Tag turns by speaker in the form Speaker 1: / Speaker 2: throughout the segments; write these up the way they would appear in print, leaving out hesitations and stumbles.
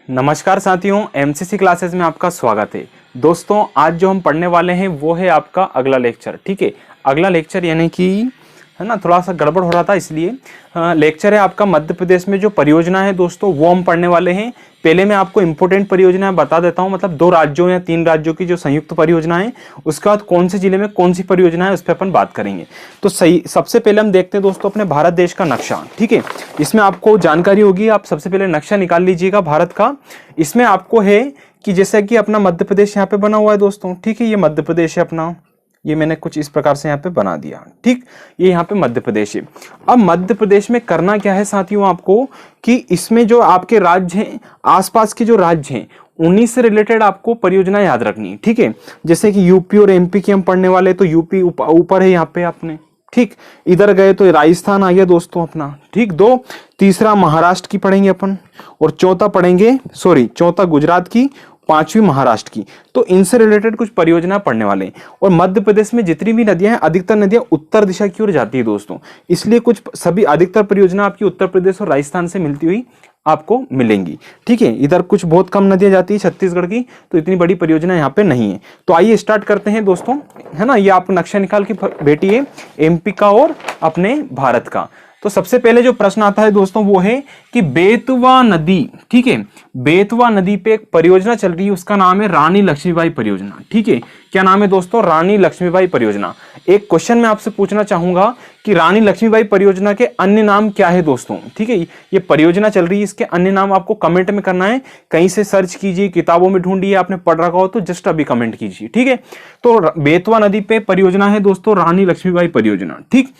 Speaker 1: नमस्कार साथियों, MCC classes में आपका स्वागत है। दोस्तों, आज जो हम पढ़ने वाले हैं वो है आपका अगला लेक्चर। ठीक है, अगला लेक्चर यानी कि है ना, थोड़ा सा गड़बड़ हो रहा था इसलिए लेक्चर है आपका मध्य प्रदेश में जो परियोजना है दोस्तों वो हम पढ़ने वाले हैं। पहले मैं आपको इंपॉर्टेंट परियोजनाएं बता देता हूं, मतलब 2 राज्यों या 3 राज्यों की जो संयुक्त परियोजना है, उसके बाद कौन से जिले में कौन सी परियोजना है उस पर अपन बात करेंगे। तो सही, सबसे पहले हम देखते हैं दोस्तों अपने भारत देश का नक्शा। ठीक है, इसमें आपको जानकारी होगी, आप सबसे पहले नक्शा निकाल लीजिएगा भारत का। इसमें आपको है कि जैसे कि अपना मध्य प्रदेश यहाँ पे बना हुआ है दोस्तों। ठीक है, ये मध्य प्रदेश है अपना, ये मैंने कुछ इस प्रकार से यहाँ पे बना दिया। ठीक, ये यहाँ पे मध्य प्रदेश है। अब मध्य प्रदेश में करना क्या है साथियों आपको, कि इसमें जो आपके राज्य हैं, आसपास के जो राज्य हैं, उन्हीं से रिलेटेड आपको परियोजना याद रखनी है। ठीक है, जैसे कि यूपी और एमपी की हम पढ़ने वाले, तो यूपी ऊपर है यहाँ पे अपने। ठीक, इधर गए तो राजस्थान आ गया दोस्तों अपना। ठीक, 2, तीसरा महाराष्ट्र की पढ़ेंगे अपन, और चौथा गुजरात की, 5वीं महाराष्ट्र की। तो इनसे रिलेटेड कुछ परियोजना पढ़ने वाले हैं। और मध्य प्रदेश में जितनी भी नदियां हैं, अधिकतर नदियां उत्तर दिशा की ओर जाती है दोस्तों, इसलिए कुछ सभी अधिकतर परियोजना आपकी उत्तर प्रदेश और राजस्थान से मिलती हुई आपको मिलेंगी। ठीक है, इधर कुछ बहुत कम नदियां जाती है छत्तीसगढ़ की, तो इतनी बड़ी परियोजना यहाँ पे नहीं है। तो आइए स्टार्ट करते हैं दोस्तों, है ना। ये आप नक्शा निकाल के बैठिए एमपी का और अपने भारत का। तो सबसे पहले जो प्रश्न आता है दोस्तों वो है कि बेतवा नदी, ठीक है, बेतवा नदी पे एक परियोजना चल रही है, उसका नाम है रानी लक्ष्मीबाई परियोजना। ठीक है, क्या नाम है दोस्तों? रानी लक्ष्मीबाई परियोजना। एक क्वेश्चन मैं आपसे पूछना चाहूंगा कि रानी लक्ष्मीबाई परियोजना के अन्य नाम क्या है दोस्तों? ठीक है, ये परियोजना चल रही है, इसके अन्य नाम आपको कमेंट में करना है। कहीं से सर्च कीजिए, किताबों में ढूंढिए, आपने पढ़ रखा हो तो जस्ट अभी कमेंट कीजिए। ठीक है, तो बेतवा नदी पे परियोजना है दोस्तों रानी लक्ष्मीबाई परियोजना। ठीक,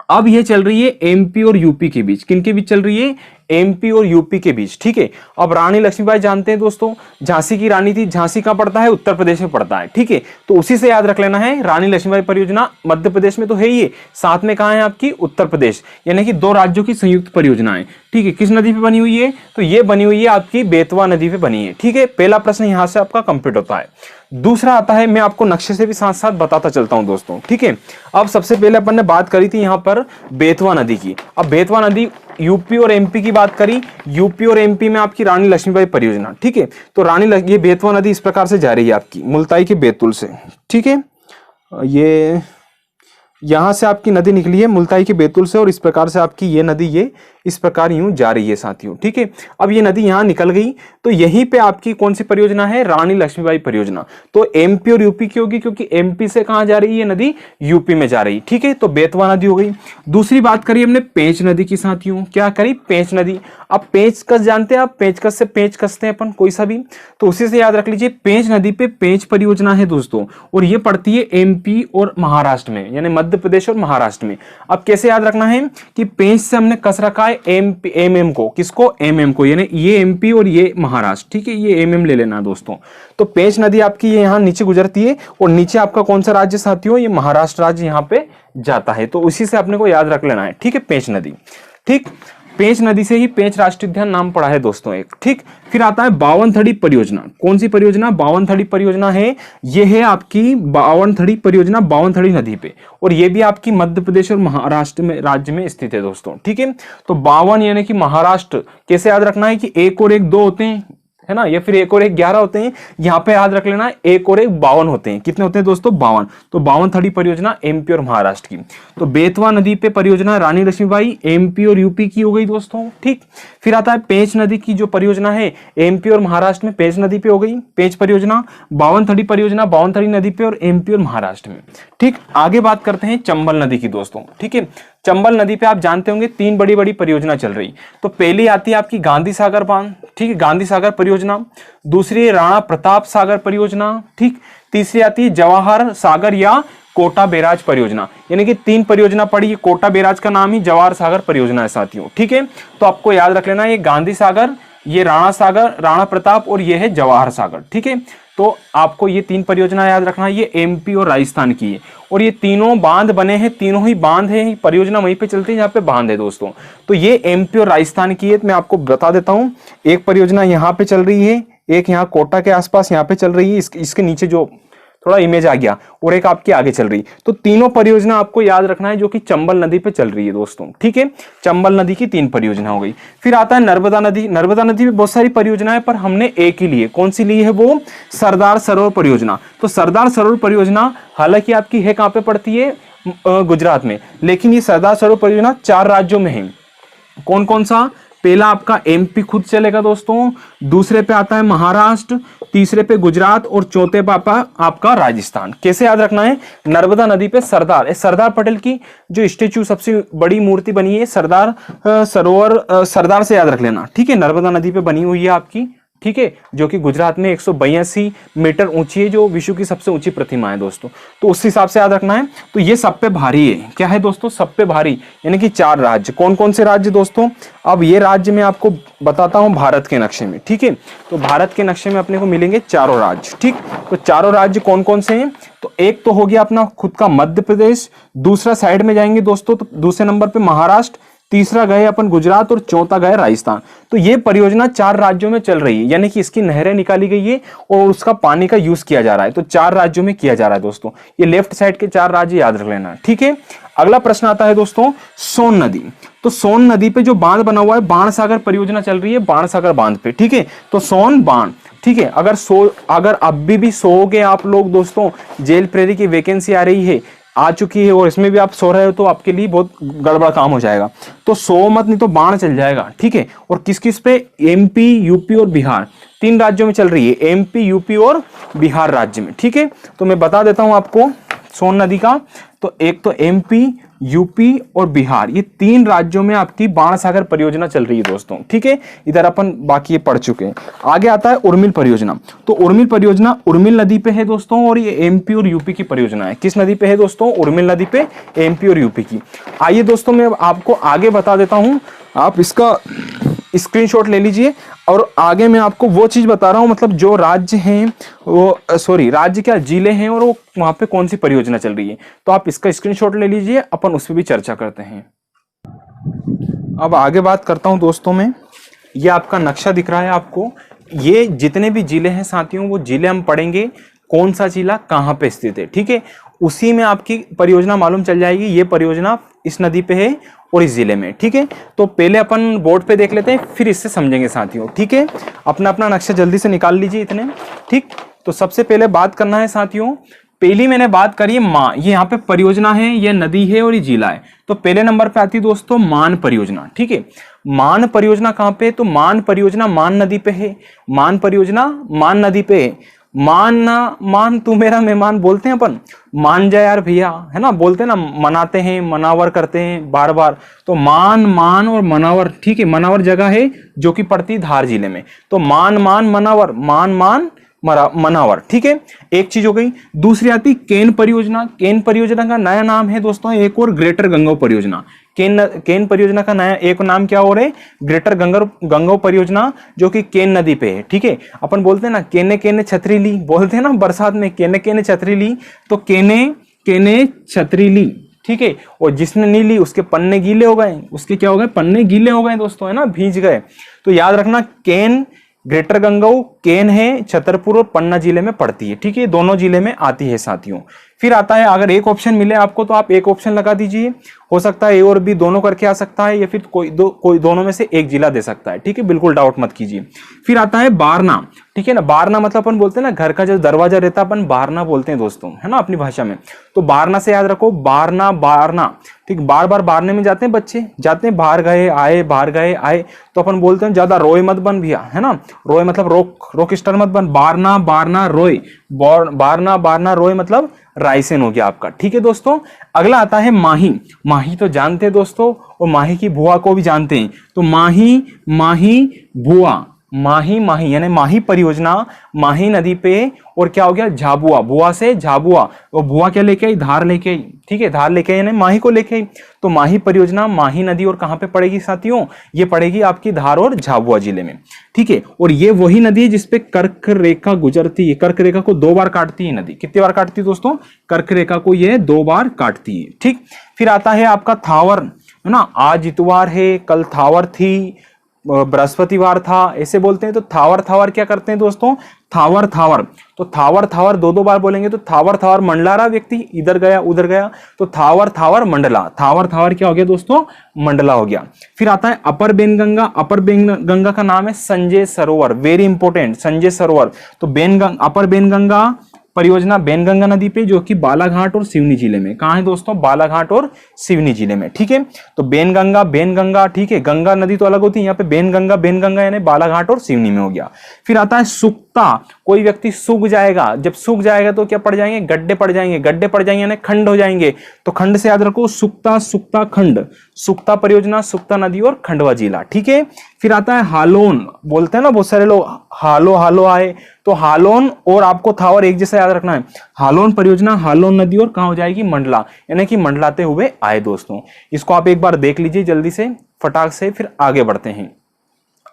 Speaker 1: अब ये चल रही है एमपी और यूपी के बीच। किनके बीच चल रही है? एमपी और यूपी के बीच। ठीक है, अब रानी लक्ष्मीबाई जानते हैं दोस्तों, झांसी की रानी थी। झांसी कहां पड़ता है? उत्तर प्रदेश में पड़ता है। ठीक है, तो उसी से याद रख लेना है। रानी लक्ष्मीबाई परियोजना मध्य प्रदेश में तो है ही, साथ में कहां है आपकी? उत्तर प्रदेश, यानी कि 2 राज्यों की संयुक्त परियोजना है। ठीक है, किस नदी पे बनी हुई है? तो ये बनी हुई है आपकी बेतवा नदी पे बनी है। ठीक है, पहला प्रश्न यहां से आपका कंप्लीट होता है। दूसरा आता है, मैं आपको नक्शे से भी साथ साथ बताता चलता हूं दोस्तों। ठीक है, अब सबसे पहले अपन ने बात करी थी यहां पर बेतवा नदी की। अब बेतवा नदी यूपी और एमपी की बात करी, यूपी और एमपी में आपकी रानी लक्ष्मीबाई परियोजना। ठीक है, तो ये बेतवा नदी इस प्रकार से जा रही है आपकी मुल्ताई के बैतूल से। ठीक है, ये यहां से आपकी नदी निकली है मुल्ताई के बैतूल से, और इस प्रकार से आपकी ये नदी ये इस प्रकार यूं जा रही है साथियों। ठीक है, अब ये नदी यहां निकल गई, तो यहीं पे आपकी कौन सी परियोजना है? रानी लक्ष्मीबाई परियोजना। तो एमपी और यूपी की होगी, क्योंकि एमपी से कहां जा रही है नदी? यूपी में जा रही। ठीक है, तो बेतवा नदी हो गई। दूसरी बात करी हमने पेंच नदी की साथियों। क्या करी? पेंच नदी। अब पेंचकस जानते हैं आप? पेंचकस से पेंच कसते हैं अपन कोई सा भी, तो उसी से याद रख लीजिए। पेंच नदी पे पेंच परियोजना है दोस्तों, और ये पड़ती है एमपी और महाराष्ट्र में, यानी मध्य प्रदेश और महाराष्ट्र में। अब कैसे याद रखना है कि पेंच से हमने कस रखा है एमएम को। किसको? एमएम को, यानी ये एमपी और ये महाराष्ट्र। ठीक है, ये एमएम ले लेना दोस्तों। तो पेंच नदी आपकी ये यहां नीचे गुजरती है, और नीचे आपका कौन सा राज्य साथियों? ये महाराष्ट्र राज्य यहां पे जाता है, तो उसी से अपने को याद रख लेना है। ठीक है, पेंच नदी। ठीक, पेंच नदी से ही पेंच राष्ट्रीय उद्यान नाम पड़ा है दोस्तों एक। ठीक, फिर आता है बावनथड़ी परियोजना। कौन सी परियोजना? बावनथड़ी परियोजना है, ये है आपकी बावनथड़ी परियोजना बावनथड़ी नदी पे, और ये भी आपकी मध्य प्रदेश और महाराष्ट्र में राज्य में स्थित है दोस्तों। ठीक है, तो 52 यानी कि महाराष्ट्र। कैसे याद रखना है कि 1 और 1 2 होते हैं, है ना, या फिर 1 और 1 11 होते हैं। यहाँ पे याद रख लेना 1 और 1 52 होते हैं। कितने होते हैं दोस्तों? 52। तो बावनथड़ी परियोजना एमपी और महाराष्ट्र की। तो बेतवा नदी पे परियोजना रानी लक्ष्मीबाई एमपी और यूपी की हो गई दोस्तों। ठीक, फिर आता है पेंच नदी की जो परियोजना है एमपी और महाराष्ट्र में, पेंच नदी पे हो गई पेंच परियोजना। बावनथड़ी परियोजना बावनथड़ी नदी पे और एमपी और महाराष्ट्र में। ठीक, आगे बात करते हैं चंबल नदी की दोस्तों। ठीक है, चंबल नदी पे आप जानते होंगे 3 बड़ी बड़ी परियोजना चल रही। तो पहली आती है आपकी गांधी सागर बांध। ठीक है, गांधी सागर परियोजना। दूसरी राणा प्रताप सागर परियोजना। ठीक, तीसरी आती है जवाहर सागर या कोटा बैराज परियोजना। यानी कि 3 परियोजना पड़ी। कोटा बैराज का नाम ही जवाहर सागर परियोजना है साथियों। ठीक है, तो आपको याद रख लेना, ये गांधी सागर, ये राणा सागर, राणा प्रताप, और ये है जवाहर सागर। ठीक है, तो आपको ये 3 परियोजना याद रखना है। ये एमपी और राजस्थान की है, और ये तीनों बांध बने हैं, तीनों ही बांध है, परियोजना वहीं पे चलती है जहाँ पे बांध है दोस्तों। तो ये एमपी और राजस्थान की है। मैं आपको बता देता हूँ, एक परियोजना यहाँ पे चल रही है, एक यहाँ कोटा के आसपास यहाँ पे चल रही है। इसके नीचे जो थोड़ा इमेज आ गया, और एक आपकी आगे चल रही। तो तीनों परियोजना आपको याद रखना है जो कि चंबल नदी पे चल रही है दोस्तों, ठीक है। चंबल नदी की 3 परियोजना हो गई। फिर आता है नर्मदा नदी। नर्मदा नदी में बहुत सारी परियोजनाएं, पर हमने एक ही ली है। कौन सी ली है? वो सरदार सरोवर परियोजना। तो सरदार सरोवर परियोजना हालांकि आपकी है कहां पे पड़ती है? गुजरात में, लेकिन ये सरदार सरोवर परियोजना 4 राज्यों में है। कौन कौन सा? पहला आपका एमपी खुद चलेगा दोस्तों, दूसरे पे आता है महाराष्ट्र, तीसरे पे गुजरात, और चौथे पे आपका राजस्थान। कैसे याद रखना है? नर्मदा नदी पे सरदार पटेल की जो स्टेच्यू सबसे बड़ी मूर्ति बनी है सरदार सरोवर, सरदार से याद रख लेना, ठीक है। नर्मदा नदी पे बनी हुई है आपकी, ठीक है, जो कि गुजरात में 182 मीटर ऊंची है, जो विश्व की सबसे ऊंची प्रतिमा है दोस्तों। तो उस हिसाब से याद रखना है। तो ये सब पे भारी है। क्या है दोस्तों? सब पे भारी, यानी कि 4 राज्य। कौन कौन से राज्य दोस्तों? अब ये राज्य मैं आपको बताता हूं भारत के नक्शे में, ठीक है। तो भारत के नक्शे में अपने को मिलेंगे चारों राज्य, ठीक। तो चारों राज्य कौन कौन से हैं? तो एक तो हो गया अपना खुद का मध्य प्रदेश, दूसरा साइड में जाएंगे दोस्तों तो दूसरे नंबर पे महाराष्ट्र, तीसरा गए अपन गुजरात, और चौथा गए राजस्थान। तो ये परियोजना 4 राज्यों में चल रही है, यानी कि इसकी नहरें निकाली गई है और उसका पानी का यूज किया जा रहा है। तो 4 राज्यों में किया जा रहा है दोस्तों। ये लेफ्ट साइड के 4 राज्य याद रख लेना, ठीक है। अगला प्रश्न आता है दोस्तों सोन नदी। तो सोन नदी पे जो बांध बना हुआ है, बाण सागर परियोजना चल रही है बाण सागर बांध पे, ठीक है। तो सोन बाण, ठीक है। अगर अभी भी सोओगे आप लोग दोस्तों, जेल प्रेरी की वैकेंसी आ रही है, आ चुकी है, और इसमें भी आप सो रहे हो तो आपके लिए बहुत गड़बड़ काम हो जाएगा। तो सो मत, नहीं तो बाण चल जाएगा, ठीक है। और किस किस पे? एमपी, यूपी और बिहार, 3 राज्यों में चल रही है, एमपी, यूपी और बिहार राज्य में, ठीक है। तो मैं बता देता हूं आपको सोन नदी का। तो एक तो एमपी, यूपी और बिहार, ये 3 राज्यों में आपकी बाण सागर परियोजना चल रही है दोस्तों, ठीक है। इधर अपन बाकी ये पढ़ चुके हैं। आगे आता है उर्मिल परियोजना। तो उर्मिल परियोजना उर्मिल नदी पे है दोस्तों, और ये एमपी और यूपी की परियोजना है। किस नदी पे है दोस्तों? उर्मिल नदी पे, एमपी और यूपी की। आइए दोस्तों मैं आपको आगे बता देता हूं, आप इसका स्क्रीनशॉट ले लीजिए। और आगे मैं आपको वो चीज बता रहा हूं, मतलब जो राज्य हैं वो राज्य क्या, जिले हैं, और वो वहां पे कौन सी परियोजना चल रही है। तो आप इसका स्क्रीनशॉट ले लीजिए, अपन उस पर भी चर्चा करते हैं। अब आगे बात करता हूं दोस्तों मैं। ये आपका नक्शा दिख रहा है आपको, ये जितने भी जिले हैं साथियों, वो जिले हम पढ़ेंगे कौन सा जिला कहाँ पे स्थित है, ठीक है। उसी में आपकी परियोजना मालूम चल जाएगी, ये परियोजना इस नदी पे है और इस जिले में, ठीक है। तो पहले अपन बोर्ड पे देख लेते हैं, फिर इससे समझेंगे साथियों, ठीक है। अपना अपना नक्शा जल्दी से निकाल लीजिए इतने, ठीक। तो सबसे पहले बात करना है साथियों, पहली मैंने बात करी है मां, ये यहाँ पे परियोजना है, ये नदी है और ये जिला है। तो पहले नंबर पे आती है दोस्तों मान परियोजना, ठीक है। मान परियोजना कहाँ पे? तो मान परियोजना मान नदी पे है। मान परियोजना मान नदी पे है। मान तू मेरा मेहमान बोलते हैं अपन, मान जा यार भैया, है ना, बोलते हैं ना, मनाते हैं, मनावर करते हैं बार बार। तो मान और मनावर, ठीक है। मनावर जगह है जो कि पड़ती है धार जिले में। तो मान मनावर, मान मनावर, ठीक है। एक चीज हो गई। दूसरी आती केन परियोजना। केन परियोजना का नया नाम है दोस्तों एक और ग्रेटर गंगो परियोजना। केन परियोजना का नया एक नाम क्या हो रहा है? ग्रेटर गंगो परियोजना, जो कि केन नदी पे है, ठीक है। अपन बोलते हैं ना केने केने छतरी ली, बोलते हैं ना बरसात में, केने केने छतरी ली। तो केने केने छतरी ली, ठीक है। और जिसने नहीं ली उसके पन्ने गीले हो गए, उसके क्या हो गए? पन्ने गीले हो गए दोस्तों, है ना, भीज गए। तो याद रखना केन ग्रेटर गंगो केन है, छतरपुर और पन्ना जिले में पड़ती है, ठीक है। दोनों जिले में आती है साथियों। फिर आता है, अगर एक ऑप्शन मिले आपको तो आप एक ऑप्शन लगा दीजिए, हो सकता है ए और बी दोनों करके आ सकता है, या फिर कोई दोनों में से एक जिला दे सकता है, ठीक है। बिल्कुल डाउट मत कीजिए। फिर आता है बारना, ठीक है ना। बारना मतलब अपन बोलते हैं ना घर का जो दरवाजा रहता है अपन बारना बोलते हैं दोस्तों, है ना, अपनी भाषा में। तो बारना से याद रखो, बारना, ठीक। बार बार बारने में जाते हैं बच्चे, जाते हैं बाहर गए आए, तो अपन बोलते हैं ज्यादा रोए मत बन भैया, है ना। रोए मतलब रोक स्टार मत बन, बारना रोए, बारना रोए मतलब रायसेन हो गया आपका, ठीक है दोस्तों। अगला आता है माही। माही तो जानते हैं दोस्तों, और माही की बुआ को भी जानते हैं। तो माही बुआ, माही यानी माही परियोजना माही नदी पे। और क्या हो गया? झाबुआ, बुआ से झाबुआ, और बुआ क्या लेके आई? धार लेके आई, ठीक है। धार लेके आई यानी माही को लेके आई। तो माही परियोजना माही नदी और कहां पे पड़ेगी साथियों? ये पड़ेगी आपकी धार और झाबुआ जिले में, ठीक है। और ये वही नदी है जिसपे कर्क रेखा गुजरती है। कर्क रेखा को 2 बार काटती है नदी। कितनी बार काटती है दोस्तों? कर्क रेखा को ये 2 बार काटती है, ठीक। फिर आता है आपका थावर, है ना। आज इतवार है, कल थावर थी, बृहस्पतिवार था, ऐसे बोलते हैं। तो थावर थावर क्या करते हैं दोस्तों, थावर थावर, तो थावर थावर दो दो बार बोलेंगे तो थावर थावर मंडला रहा व्यक्ति, इधर गया उधर गया, तो थावर थावर मंडला, थावर थावर क्या हो गया दोस्तों, मंडला हो गया। फिर आता है अपर बेनगंगा, अपर बेनगंगा का नाम है संजय सरोवर, वेरी इंपॉर्टेंट, संजय सरोवर। तो अपर बेनगंगा परियोजना बेनगंगा नदी पे, जो कि बालाघाट और सिवनी जिले में, कहाँ है दोस्तों, बालाघाट और सिवनी जिले में, ठीक है। तो बेनगंगा बेनगंगा, ठीक है, गंगा नदी तो अलग होती है, यहाँ पे बेनगंगा बेनगंगा यानी बालाघाट और सिवनी में हो गया। फिर आता है सुक्ता, कोई व्यक्ति सूख जाएगा, जब सूख जाएगा तो क्या पड़ जाएंगे, गड्ढे पड़ जाएंगे, गड्ढे पड़ जाएंगे यानी खंड हो जाएंगे, तो खंड से याद रखो सुक्ता, सुक्ता खंड, सुक्ता परियोजना, सुक्ता नदी और खंडवा जिला, ठीक है। फिर आता है हालोन, बोलते हैं ना बहुत सारे लोग हालो हालो आए, तो हालोन और आपको थावर एक जैसा याद रखना है, हालोन परियोजना, हालोन नदी और कहां हो जाएगी, मंडला, यानी कि मंडलाते हुए आए दोस्तों। इसको आप एक बार देख लीजिए जल्दी से फटाक से, फिर आगे बढ़ते हैं।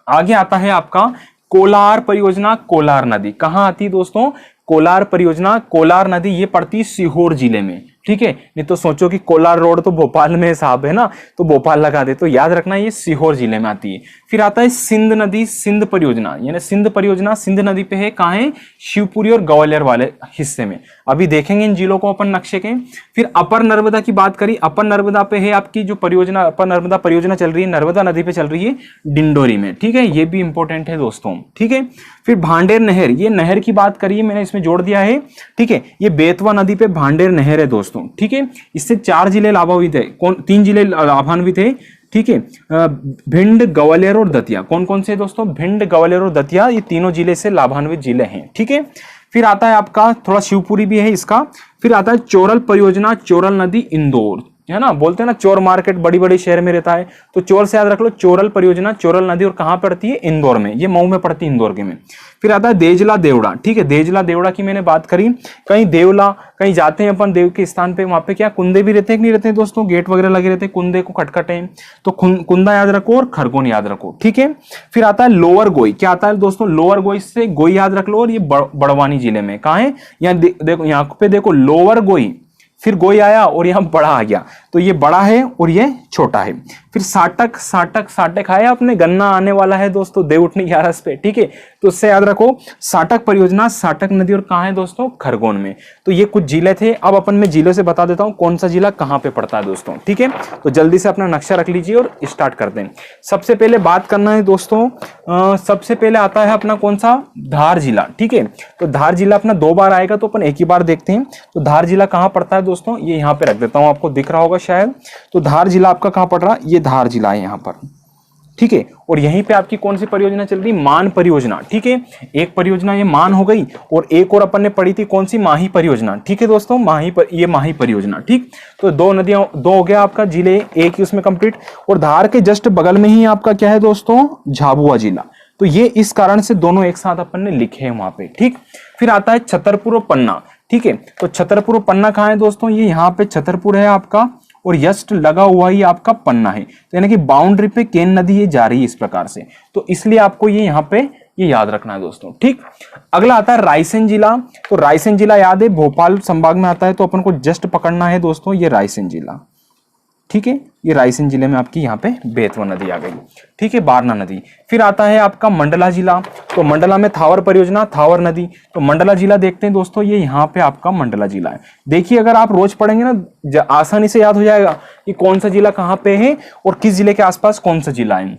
Speaker 1: आगे आता है आपका कोलार परियोजना, कोलार नदी कहां आती है दोस्तों, कोलार परियोजना, कोलार नदी ये पड़ती है सीहोर जिले में, ठीक है। नहीं तो सोचो कि कोलार रोड तो भोपाल में साहब है ना, तो भोपाल लगा दे, तो याद रखना ये सीहोर जिले में आती है। फिर आता है सिंध नदी, सिंध परियोजना, यानी सिंध परियोजना सिंध नदी पे है, कहाँ है, शिवपुरी और ग्वालियर वाले हिस्से में, अभी देखेंगे इन जिलों को अपन नक्शे के। फिर अपर नर्मदा की बात करी, अपर नर्मदा पे है आपकी जो परियोजना, अपर नर्मदा परियोजना चल रही है, नर्मदा नदी पे चल रही है डिंडोरी में, ठीक है, ये भी इंपॉर्टेंट है दोस्तों, ठीक है। फिर भांडेर नहर, ये नहर की बात करिए, मैंने इसमें जोड़ दिया है, ठीक है, ये बेतवा नदी पे भांडेर नहर है दोस्तों, ठीक है। इससे 4 जिले लाभान्वित है, 3 जिले लाभान्वित है, ठीक है, भिंड, ग्वालियर और दतिया, कौन कौन से दोस्तों, भिंड, ग्वालियर और दतिया, ये तीनों जिले से लाभान्वित जिले हैं, ठीक है। फिर आता है आपका थोड़ा शिवपुरी भी है इसका। फिर आता है चोरल परियोजना, चोरल नदी इंदौर, है ना, बोलते हैं ना चोर मार्केट बड़ी बड़ी शहर में रहता है, तो चोर से याद रख लो, चोरल परियोजना, चोरल नदी और कहां पड़ती है, इंदौर में, ये मऊ में पड़ती है, इंदौर के में। फिर आता है देजला देवड़ा, ठीक है, देजला देवड़ा की मैंने बात करी, कहीं देवला, कहीं जाते हैं अपन देव के स्थान पे, वहां पे क्या कुंदे भी रहते हैं कि नहीं रहते हैं दोस्तों, गेट वगैरह लगे रहते हैं, कुंदे को खटखटे, तो कुंदा याद रखो और खरगोन याद रखो, ठीक है। फिर आता है लोअर गोई, क्या आता है दोस्तों, लोअर गोई से गोई याद रख लो, और ये बड़वानी जिले में, कहाँ है, यहाँ देखो, यहाँ पे देखो लोअर गोई, फिर गोई आया और यहां बड़ा आ गया, तो ये बड़ा है और ये छोटा है। फिर साटक, साटक, साटक आया अपने, गन्ना आने वाला है दोस्तों देवउठनी 11 पे, ठीक है, तो उससे याद रखो साटक परियोजना, साटक नदी और कहां है दोस्तों, खरगोन में। तो ये कुछ जिले थे, अब अपन मैं जिलों से बता देता हूं कौन सा जिला कहां पे पड़ता है दोस्तों, ठीक है। तो जल्दी से अपना नक्शा रख लीजिए और स्टार्ट करते हैं। सबसे पहले बात करना है दोस्तों, सबसे पहले आता है अपना कौन सा, धार जिला, ठीक है। तो धार जिला अपना 2 बार आएगा, तो अपन एक ही बार देखते हैं। तो धार जिला कहां पड़ता है दोस्तों, ये यहां पे रख देता हूं, आपको दिख रहा होगा शायद। तो धार जिला आपका कहां पड़ रहा है, ये धार जिला है यहां पर, ठीक है। और यहीं पे आपकी कौन सी परियोजना चल रही, मान परियोजना, ठीक है। एक परियोजना ये मान हो गई, और एक और अपन ने पढ़ी थी कौन सी, माही परियोजना, ठीक है दोस्तों, ये माही परियोजना, ठीक। तो 2 नदियां, 2 हो गया आपका जिले, एक ही उसमें कंप्लीट। और धार के जस्ट बगल में ही आपका क्या है दोस्तों, झाबुआ जिला, तो ये इस कारण से दोनों एक साथ अपन ने लिखे हैं वहां पे, ठीक। फिर आता है छतरपुर और पन्ना, ठीक है। तो छतरपुर और पन्ना कहाँ है दोस्तों, ये यहाँ पे छतरपुर है आपका, और जस्ट लगा हुआ ही आपका पन्ना है, तो यानी कि बाउंड्री पे केन नदी ये जा रही है इस प्रकार से, तो इसलिए आपको ये यहाँ पे ये याद रखना है दोस्तों, ठीक। अगला आता है रायसेन जिला, तो रायसेन जिला याद है भोपाल संभाग में आता है, तो अपन को जस्ट पकड़ना है दोस्तों ये रायसेन जिला, ठीक है। ये रायसेन जिले में आपकी यहाँ पे बेतवा नदी आ गई, ठीक है, बारना नदी। फिर आता है आपका मंडला जिला, तो मंडला में थावर परियोजना, थावर नदी, तो मंडला जिला देखते हैं दोस्तों, ये यहाँ पे आपका मंडला जिला है। देखिए अगर आप रोज पढ़ेंगे ना, आसानी से याद हो जाएगा कि कौन सा जिला कहाँ पे है और किस जिले के आसपास कौन सा जिला है।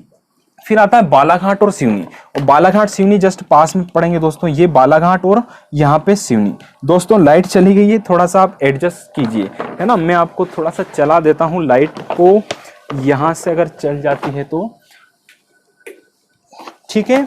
Speaker 1: फिर आता है बालाघाट और सिवनी, और बालाघाट सिवनी जस्ट पास में पड़ेंगे दोस्तों, ये बालाघाट और यहाँ पे सिवनी। दोस्तों लाइट चली गई है, थोड़ा सा आप एडजस्ट कीजिए, है ना, मैं आपको थोड़ा सा चला देता हूँ लाइट को, यहाँ से अगर चल जाती है तो ठीक है।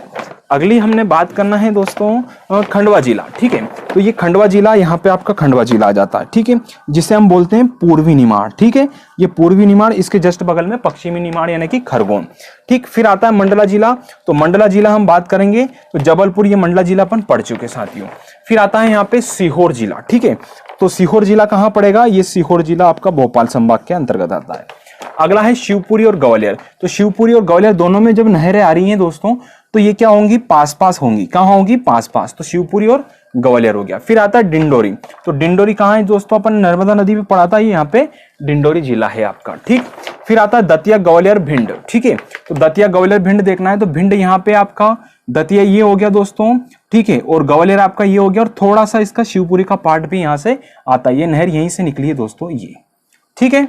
Speaker 1: अगली हमने बात करना है दोस्तों खंडवा जिला, ठीक है। तो ये खंडवा जिला, यहाँ पे आपका खंडवा जिला आ जाता है, ठीक है, जिसे हम बोलते हैं पूर्वी निमाड़, ठीक है। ये पूर्वी निमाड़, इसके जस्ट बगल में पश्चिमी निमाड़ यानी कि खरगोन, ठीक। फिर आता है मंडला जिला, तो मंडला जिला हम बात करेंगे तो जबलपुर, ये मंडला जिला अपन पढ़ चुके साथियों। फिर आता है यहाँ पे सीहोर जिला, ठीक है। तो सीहोर जिला कहाँ पड़ेगा, ये सीहोर जिला आपका भोपाल संभाग के अंतर्गत आता है। अगला है शिवपुरी और ग्वालियर। तो शिवपुरी और ग्वालियर दोनों में जब नहरें आ रही हैं दोस्तों, तो ये क्या होंगी, पास पास होंगी। कहाँ होंगी, पास पास। तो शिवपुरी और ग्वालियर हो गया। फिर आता है डिंडोरी। तो डिंडोरी कहाँ है दोस्तों, अपन नर्मदा नदी पे पढ़ा था, यहाँ पे डिंडोरी जिला है आपका, ठीक। फिर आता है दतिया ग्वालियर भिंड, ठीक है। तो दतिया ग्वालियर भिंड देखना है तो भिंड यहाँ पे आपका, दतिया ये हो गया दोस्तों, ठीक है, और ग्वालियर आपका ये हो गया, और थोड़ा सा इसका शिवपुरी का पार्ट भी यहाँ से आता है। ये नहर यहीं से निकली है दोस्तों, ये, ठीक है।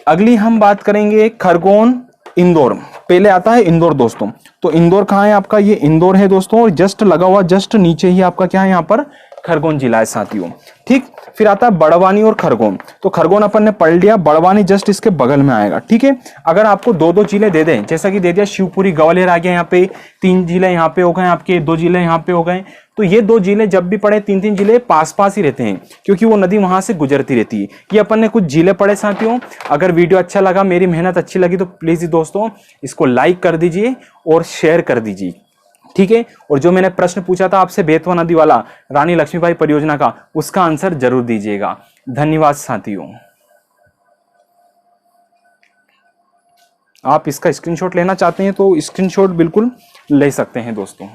Speaker 1: अगली हम बात करेंगे खरगोन इंदौर। पहले आता है इंदौर दोस्तों। तो इंदौर कहाँ है आपका, ये इंदौर है दोस्तों, और जस्ट लगा हुआ, जस्ट नीचे ही आपका क्या है, यहाँ पर खरगोन जिला है साथियों, ठीक। फिर आता है बड़वानी और खरगोन। तो खरगोन अपन ने पढ़ लिया, बड़वानी जस्ट इसके बगल में आएगा, ठीक है। अगर आपको दो दो जिले दे दें, जैसा कि दे दिया शिवपुरी ग्वालियर आ गया, यहाँ पे 3 जिले यहाँ पे हो गए आपके, 2 जिले यहाँ पे हो गए। तो ये 2 जिले जब भी पढ़े, 3-3 जिले पास पास ही रहते हैं, क्योंकि वो नदी वहां से गुजरती रहती है। ये अपन ने कुछ जिले पढ़े साथियों। अगर वीडियो अच्छा लगा, मेरी मेहनत अच्छी लगी, तो प्लीज दोस्तों इसको लाइक कर दीजिए और शेयर कर दीजिए, ठीक है। और जो मैंने प्रश्न पूछा था आपसे बेतवा नदी वाला, रानी लक्ष्मीबाई परियोजना का, उसका आंसर जरूर दीजिएगा। धन्यवाद साथियों। आप इसका स्क्रीनशॉट लेना चाहते हैं तो स्क्रीनशॉट बिल्कुल ले सकते हैं दोस्तों।